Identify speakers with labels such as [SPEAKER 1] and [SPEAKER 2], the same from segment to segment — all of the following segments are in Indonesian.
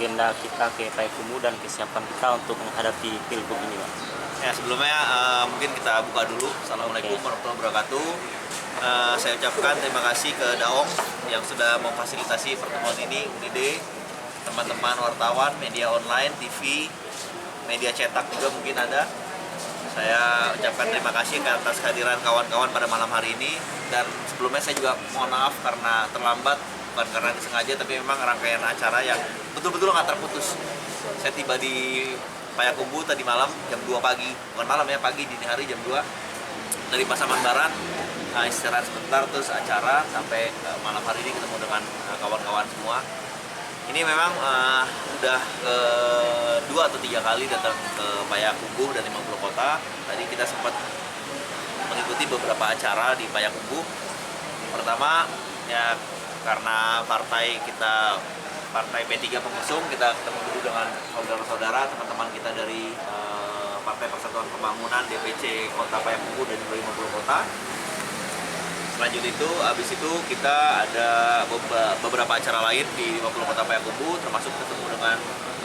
[SPEAKER 1] agenda kita ke Payakumbuh dan kesiapan kita untuk menghadapi Pilgub ini, Pak?
[SPEAKER 2] Ya, sebelumnya mungkin kita buka dulu. Assalamualaikum warahmatullahi wabarakatuh. Saya ucapkan terima kasih ke Daong yang sudah memfasilitasi pertemuan ini, UNID, teman-teman wartawan, media online, TV, media cetak juga mungkin ada. Saya ucapkan terima kasih atas kehadiran kawan-kawan pada malam hari ini. Dan sebelumnya saya juga mohon maaf karena terlambat, bukan karena disengaja, tapi memang rangkaian acara yang betul-betul nggak terputus. Saya tiba di Payakumbuh tadi malam jam 2 pagi, bukan malam ya, pagi dini hari jam 2 dari Pasaman Barat. Istirahat sebentar terus acara sampai malam hari ini ketemu dengan kawan-kawan semua. Ini memang udah 2 atau 3 kali datang ke Payakumbuh dan 50 kota. Tadi kita sempat mengikuti beberapa acara di Payakumbuh. Pertama ya karena partai P3 pengusung, kita ketemu dulu dengan saudara-saudara, teman-teman kita dari Partai Persatuan Pembangunan DPC Kota Payakumbuh dan 50 kota. Selanjut itu, habis itu kita ada beberapa acara lain di 50 kota Payakumbuh, termasuk ketemu dengan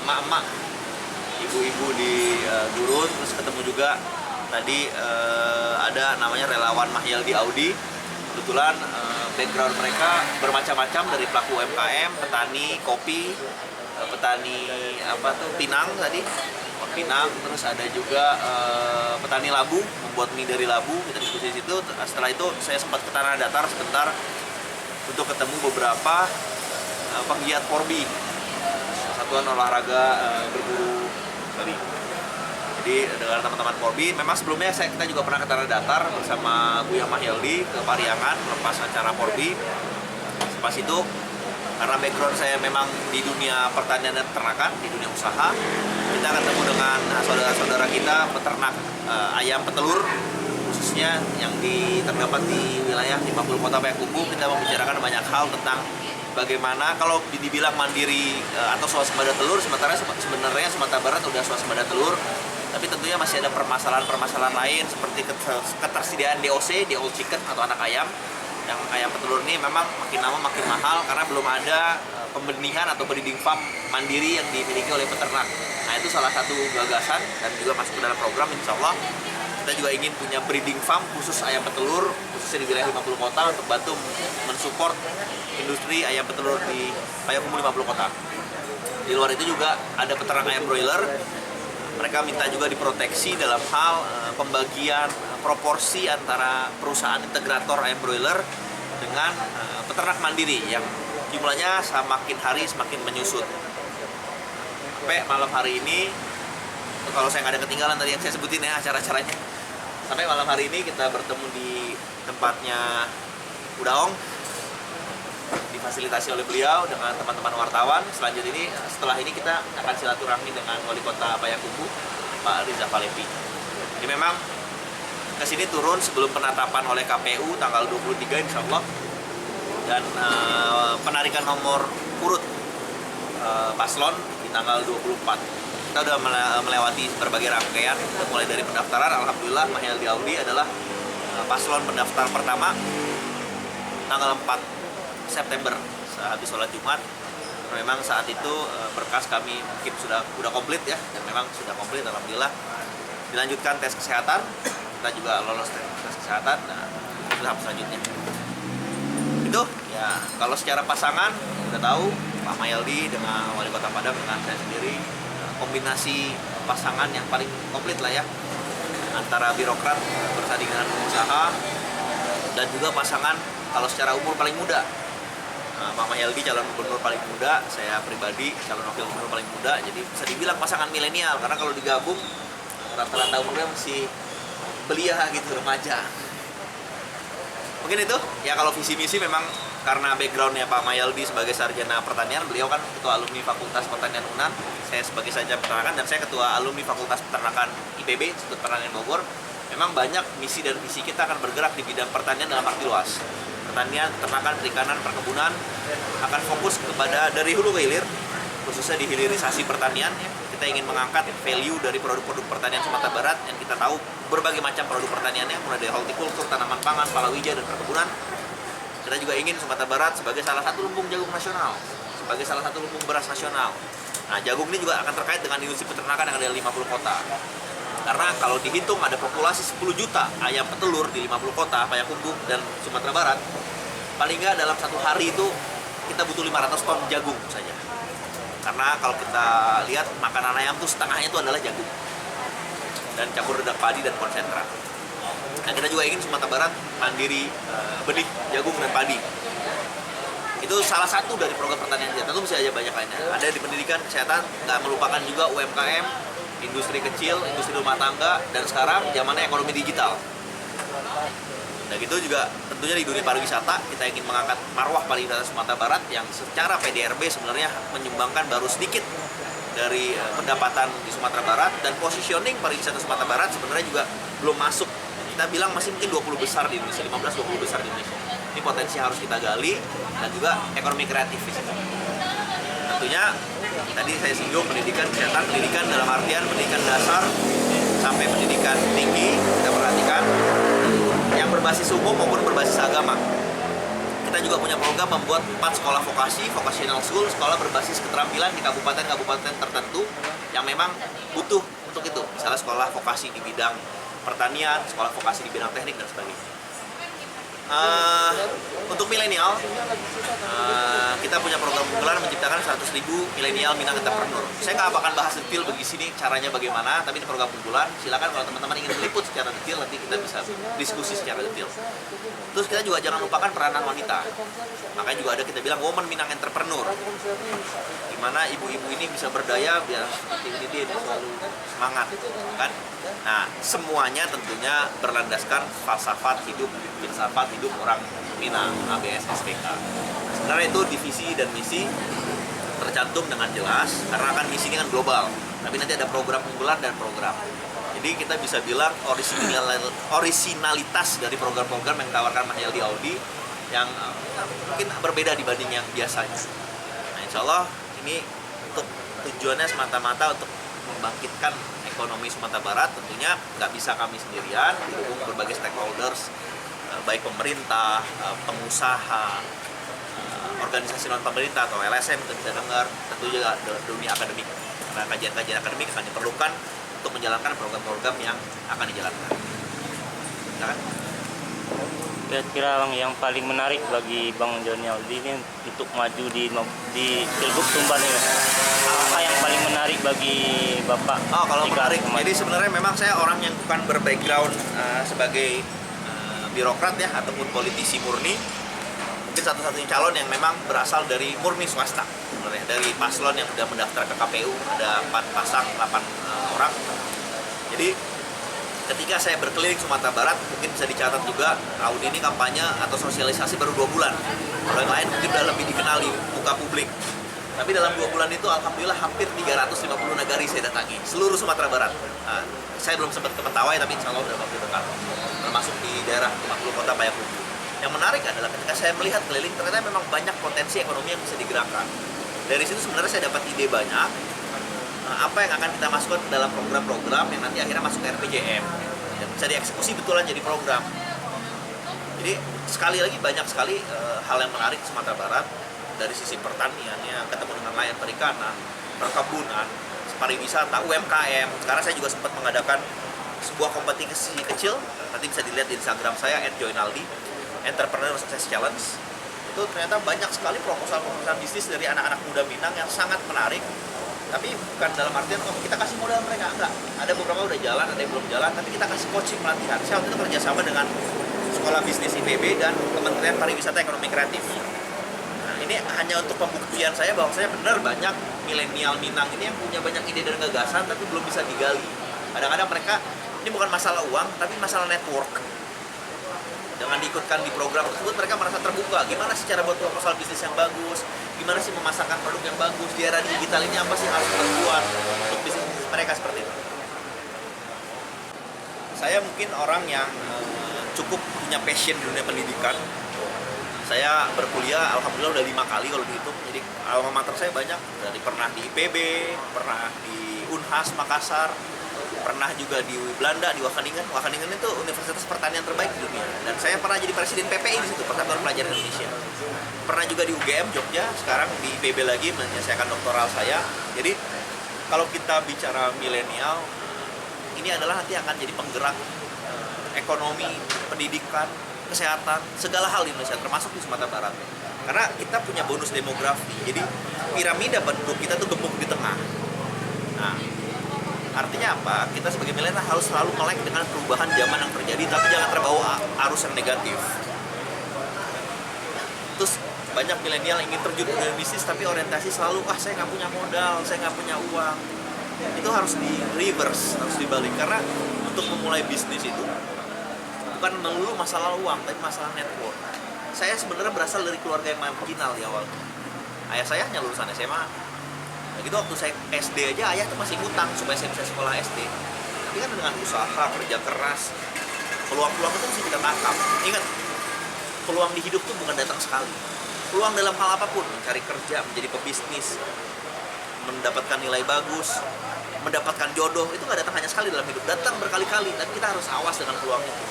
[SPEAKER 2] emak-emak, ibu-ibu di Gurun, terus ketemu juga tadi ada namanya relawan Mahyaldi Audi. Kebetulan background mereka bermacam-macam, dari pelaku UMKM, petani kopi, petani pinang tadi, pinang, terus ada juga petani labu, membuat mie dari labu. Kita diskusi di situ. Setelah itu saya sempat ke Tanah Datar sebentar untuk ketemu beberapa penggiat Porbi, Satuan Olahraga Berburu Babi. Jadi dengan teman-teman Porbi, memang sebelumnya kita juga pernah ke Tanah Datar bersama Buya Mahyaldi ke Pariangan melepas acara Porbi. Pas itu karena background saya memang di dunia pertanian dan peternakan, di dunia usaha, kita ketemu dengan saudara-saudara kita peternak ayam petelur, khususnya yang terdapat di wilayah 50 kota Payakumbuh. Kita membicarakan banyak hal tentang bagaimana kalau dibilang mandiri atau swasembada telur, sebenarnya Sumatera Barat udah swasembada telur, tapi tentunya masih ada permasalahan lain seperti ketersediaan DOC, whole chicken atau anak ayam. Yang ayam petelur ini memang makin lama makin mahal karena belum ada pembenihan atau breeding farm mandiri yang dimiliki oleh peternak. Nah, itu salah satu gagasan dan juga masuk ke dalam program. Insya Allah kita juga ingin punya breeding farm khusus ayam petelur, khususnya di wilayah 50 kota, untuk bantu mensupport industri ayam petelur di Payakumbuh 50 kota. Di luar itu juga ada peternak ayam broiler. Mereka minta juga diproteksi dalam hal pembagian proporsi antara perusahaan integrator ayam broiler dengan peternak mandiri yang jumlahnya semakin hari semakin menyusut. Sampai malam hari ini, kalau saya nggak ada ketinggalan tadi yang saya sebutin ya acara-acaranya, sampai malam hari ini kita bertemu di tempatnya Udaong, difasilitasi oleh beliau dengan teman-teman wartawan. Setelah ini kita akan silaturahmi dengan Wali Kota Payakumbuh, Pak Riza Falepi. Jadi memang kesini turun sebelum penetapan oleh KPU tanggal 23 insya Allah, dan penarikan nomor urut paslon di tanggal 24. Kita sudah melewati berbagai rangkaian, mulai dari pendaftaran. Alhamdulillah Mahyaldi Audi adalah paslon pendaftar pertama tanggal 4 September sehabis sholat Jumat. Memang saat itu berkas kami mungkin sudah komplit ya, dan memang sudah komplit alhamdulillah. Dilanjutkan tes kesehatan, kita juga lolos tes kesehatan. Nah, itu tahap selanjutnya. Itu ya, kalau secara pasangan udah tahu Pak Mahyaldi dengan Wali Kota Padang dengan saya sendiri, kombinasi pasangan yang paling komplit lah ya, antara birokrat bersanding dengan pengusaha, dan juga pasangan kalau secara umur paling muda. Pak Mahyaldi calon gubernur paling muda, saya pribadi calon wakil gubernur paling muda. Jadi bisa dibilang pasangan milenial, karena kalau digabung rata-rata umurnya masih belia gitu, remaja. Mungkin itu ya, kalau visi misi memang karena backgroundnya Pak Mahyaldi sebagai sarjana pertanian, beliau kan ketua alumni Fakultas Pertanian UNAN, saya sebagai sarjana peternakan, dan saya ketua alumni Fakultas Peternakan IPB, Institut Pertanian Bogor. Memang banyak misi dan visi kita akan bergerak di bidang pertanian dalam arti luas. Pertanian, peternakan, perikanan, perkebunan akan fokus kepada dari hulu ke hilir, khususnya di hilirisasi pertanian. Kita ingin mengangkat value dari produk-produk pertanian Sumatera Barat yang kita tahu berbagai macam produk pertaniannya, mulai dari hortikultur, tanaman pangan, palawija, dan perkebunan. Kita juga ingin Sumatera Barat sebagai salah satu lumbung jagung nasional, sebagai salah satu lumbung beras nasional, Nah, jagung ini juga akan terkait dengan industri peternakan yang ada di 50 kota. Karena kalau dihitung ada populasi 10 juta ayam petelur di 50 kota, Payakumbuh dan Sumatera Barat, paling nggak dalam satu hari itu kita butuh 500 ton jagung saja. Karena kalau kita lihat makanan ayam tuh setengahnya itu adalah jagung dan campur redak padi dan konsentrat. Nah, kita juga ingin Sumatera Barat mandiri benih jagung dan padi. Itu salah satu dari program pertanian kita. Tentu bisa aja banyak lainnya. Ada di pendidikan, kesehatan, nggak melupakan juga UMKM, industri kecil, industri rumah tangga, dan sekarang zamannya ekonomi digital. Nah gitu juga tentunya di dunia pariwisata kita ingin mengangkat marwah pariwisata Sumatera Barat yang secara PDRB sebenarnya menyumbangkan baru sedikit dari pendapatan di Sumatera Barat, dan positioning pariwisata Sumatera Barat sebenarnya juga belum masuk. Kita bilang masih mungkin 20 besar di Indonesia, 15-20 besar di Indonesia. Ini potensi harus kita gali, dan juga ekonomi kreatif di situ. Tentunya tadi saya singgung pendidikan kesehatan, pendidikan dalam artian pendidikan dasar sampai pendidikan tinggi kita perhatikan, yang berbasis umum maupun berbasis agama. Kita juga punya program membuat 4 sekolah vokasi, vocational school, sekolah berbasis keterampilan di kabupaten-kabupaten tertentu yang memang butuh untuk itu. Misalnya sekolah vokasi di bidang pertanian, sekolah vokasi di bidang teknik, dan sebagainya. Untuk milenial, kita punya program unggulan menciptakan 100.000 milenial Minang entrepreneur. Saya nggak akan bahas detail bagi sini caranya bagaimana, tapi ini program unggulan. Silakan kalau teman-teman ingin meliput secara detail, nanti kita bisa diskusi secara detail. Terus kita juga jangan lupakan peranan wanita. Makanya juga ada kita bilang Women Minang Entrepreneur, gimana ibu-ibu ini bisa berdaya biar seperti ini dia selalu semangat, kan? Nah, semuanya tentunya berlandaskan filsafat hidup orang Minang, ABS SPK. Sebenarnya itu divisi dan misi tercantum dengan jelas, karena kan misi ini kan global. Tapi nanti ada program unggulan dan program. Jadi kita bisa bilang orisinalitas dari program-program yang ditawarkan Mas Yaldi Audi yang mungkin berbeda dibanding yang biasanya. Nah, insya Allah ini untuk tujuannya semata-mata untuk membangkitkan ekonomi Sumatera Barat. Tentunya nggak bisa kami sendirian, didukung berbagai stakeholders, baik pemerintah, pengusaha, organisasi non pemerintah atau LSM kita bisa dengar, tentu juga dunia akademik. Karena kajian-kajian akademik akan diperlukan untuk menjalankan program-program yang akan dijalankan. Nah,
[SPEAKER 1] Kira-kira Bang yang paling menarik bagi Bang Joni Aldi ini untuk maju di Pilgub Sumbar ini, apa yang paling menarik bagi Bapak?
[SPEAKER 2] Oh, kalau menarik, jadi sebenarnya memang saya orang yang bukan berbackground sebagai birokrat ya ataupun politisi murni. Mungkin satu-satunya calon yang memang berasal dari murni swasta, sebenarnya dari paslon yang sudah mendaftar ke KPU, ada 4 pasang 8 orang. Jadi ketika saya berkeliling Sumatera Barat, mungkin bisa dicatat juga Audi ini kampanye atau sosialisasi baru 2 bulan. Kalau yang lain mungkin sudah lebih dikenal di muka publik. Tapi dalam 2 bulan itu alhamdulillah hampir 350 nagari saya datangi, seluruh Sumatera Barat. Nah, saya belum sempat ke Mentawai, tapi insya Allah sudah waktu dekat, termasuk di daerah 50 kota Payakumbuh. Yang menarik adalah ketika saya melihat keliling, ternyata memang banyak potensi ekonomi yang bisa digerakkan. Dari situ sebenarnya saya dapat ide banyak, apa yang akan kita masukkan ke dalam program-program yang nanti akhirnya masuk ke RPJM. Dan bisa dieksekusi betulan jadi program. Jadi sekali lagi banyak sekali hal yang menarik di Sumatera Barat. Dari sisi pertanian, ya, ketemu dengan nelayan perikanan, perkebunan, pariwisata, UMKM. Sekarang saya juga sempat mengadakan sebuah kompetisi kecil, nanti bisa dilihat di Instagram saya @joinaldi, Entrepreneur Success Challenge. Itu ternyata banyak sekali proposal-proposal bisnis dari anak-anak muda Minang yang sangat menarik. Tapi bukan dalam artian kita kasih modal mereka, enggak. Ada beberapa udah jalan, ada yang belum jalan, tapi kita kasih coaching pelatihan. Saya waktu itu kerjasama dengan Sekolah Bisnis IPB dan Kementerian Pariwisata Ekonomi Kreatif. Ini hanya untuk pembuktian saya bahwa saya benar banyak milenial Minang ini yang punya banyak ide dan gagasan tapi belum bisa digali. Kadang-kadang mereka, ini bukan masalah uang tapi masalah network. Dengan diikutkan di program tersebut mereka merasa terbuka. Gimana sih cara buat proposal bisnis yang bagus? Gimana sih memasarkan produk yang bagus? Di era digital ini apa sih harus terbuat untuk bisnis mereka seperti itu? Saya mungkin orang yang cukup punya passion di dunia pendidikan. Saya berkuliah, alhamdulillah udah 5 kali kalau dihitung. Jadi alma mater saya banyak, dari pernah di IPB, pernah di Unhas Makassar, pernah juga di Belanda, di Wageningen. Wageningen itu universitas pertanian terbaik di dunia. Dan saya pernah jadi presiden PPI di situ, Persatuan Pelajar Indonesia. Pernah juga di UGM Jogja, sekarang di IPB lagi menyelesaikan doktoral saya. Jadi kalau kita bicara milenial, ini adalah nanti akan jadi penggerak ekonomi, pendidikan, kesehatan, segala hal di Indonesia, termasuk di Sumatera Barat. Karena kita punya bonus demografi, jadi piramida penduduk kita tuh gemuk di tengah. Nah, artinya apa? Kita sebagai milenial harus selalu melek dengan perubahan zaman yang terjadi, tapi jangan terbawa arus yang negatif. Terus banyak milenial ingin terjun ke dunia bisnis, tapi orientasi selalu, saya nggak punya modal, saya nggak punya uang. Itu harus di reverse, harus dibalik. Karena untuk memulai bisnis itu bukan melulu masalah uang, tapi masalah network. Saya sebenarnya berasal dari keluarga yang marginal di awal. Ayah saya hanya lulusan SMA. Nah, gitu waktu saya SD aja, ayah tuh masih ngutang supaya saya bisa sekolah SD. Tapi kan dengan usaha, kerja keras, peluang-peluang itu mesti kita tangkap. Ingat, peluang di hidup tuh bukan datang sekali. Peluang dalam hal apapun, mencari kerja, menjadi pebisnis, mendapatkan nilai bagus, mendapatkan jodoh, itu nggak datang hanya sekali dalam hidup. Datang berkali-kali, tapi kita harus awas dengan peluang itu.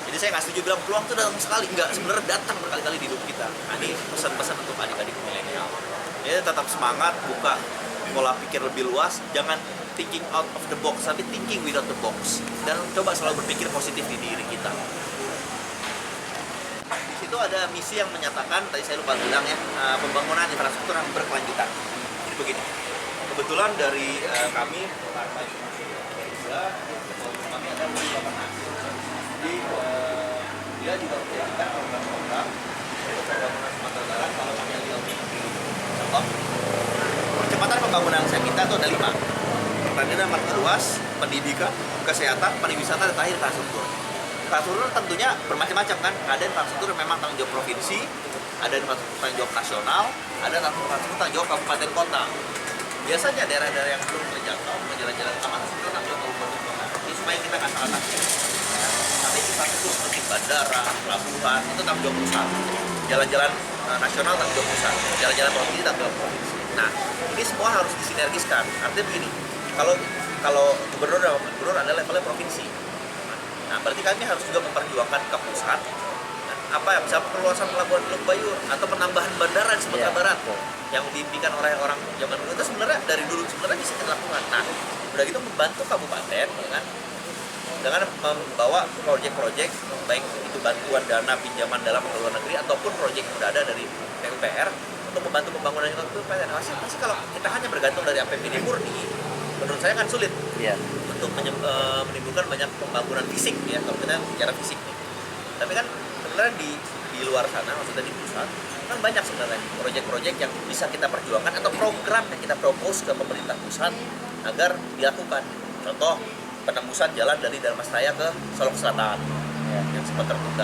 [SPEAKER 2] Jadi saya nggak setuju bilang peluang itu datang sekali. Enggak, sebenarnya datang berkali-kali di hidup kita. Nah, ini pesan-pesan untuk adik-adik milenial. Ya, tetap semangat, buka pola pikir lebih luas, jangan thinking out of the box, tapi thinking without the box. Dan coba selalu berpikir positif di diri kita. Di situ ada misi yang menyatakan, tadi saya lupa bilang ya, pembangunan infrastruktur yang berkelanjutan. Jadi begini, kebetulan dari kami, kami ada beberapa jadi dia juga menjadikan program-program pembangunan Sumatera Barat. Kalau kami lihat contoh percepatan pembangunan kita itu ada 5. Pertanian amat luas, pendidikan, kesehatan, pariwisata, dan terakhir infrastruktur. Infrastruktur tentunya bermacam-macam kan. Ada infrastruktur yang memang tanggung jawab provinsi, ada infrastruktur tanggung jawab nasional, ada infrastruktur tanggung jawab kabupaten kota. Biasanya daerah-daerah yang belum terjangkau, jalan-jalan taman itu tanggung jawab kabupaten kota. Ini supaya kita nggak salah tafsir. Tapi infrastruktur seperti bandara, pelabuhan itu tanggung jawab pusat. Jalan-jalan nasional tanggung jawab pusat. Jalan-jalan provinsi tanggung jawab provinsi. Nah, ini semua harus disinergiskan. Artinya begini, kalau gubernur adalah levelnya provinsi. Nah, berarti kami harus juga memperjuangkan ke pusat. Apa ya, bisa perluasan pelabuhan Teluk Bayur atau penambahan bandara di Sumatera Barat yang diimpikan oleh orang zaman dulu, itu sebenarnya dari dulu sebenarnya bisa dilakukan. Nah, udah gitu membantu kabupaten dengan membawa proyek-proyek, baik itu bantuan dana pinjaman dalam atau luar negeri ataupun proyek yang sudah ada dari PUPR untuk membantu pembangunan kabupaten. Pasti kalau kita hanya bergantung dari APBD murni, menurut saya kan sulit untuk menimbulkan banyak pembangunan fisik ya, kalau kita bicara fisik nih. Tapi kan sebenarnya di luar sana, maksudnya di pusat, kan banyak sebenarnya proyek-proyek yang bisa kita perjuangkan atau program yang kita propose ke pemerintah pusat agar dilakukan. Contoh, penembusan jalan dari Darmasraya ke Solok Selatan yang sempat tertunda.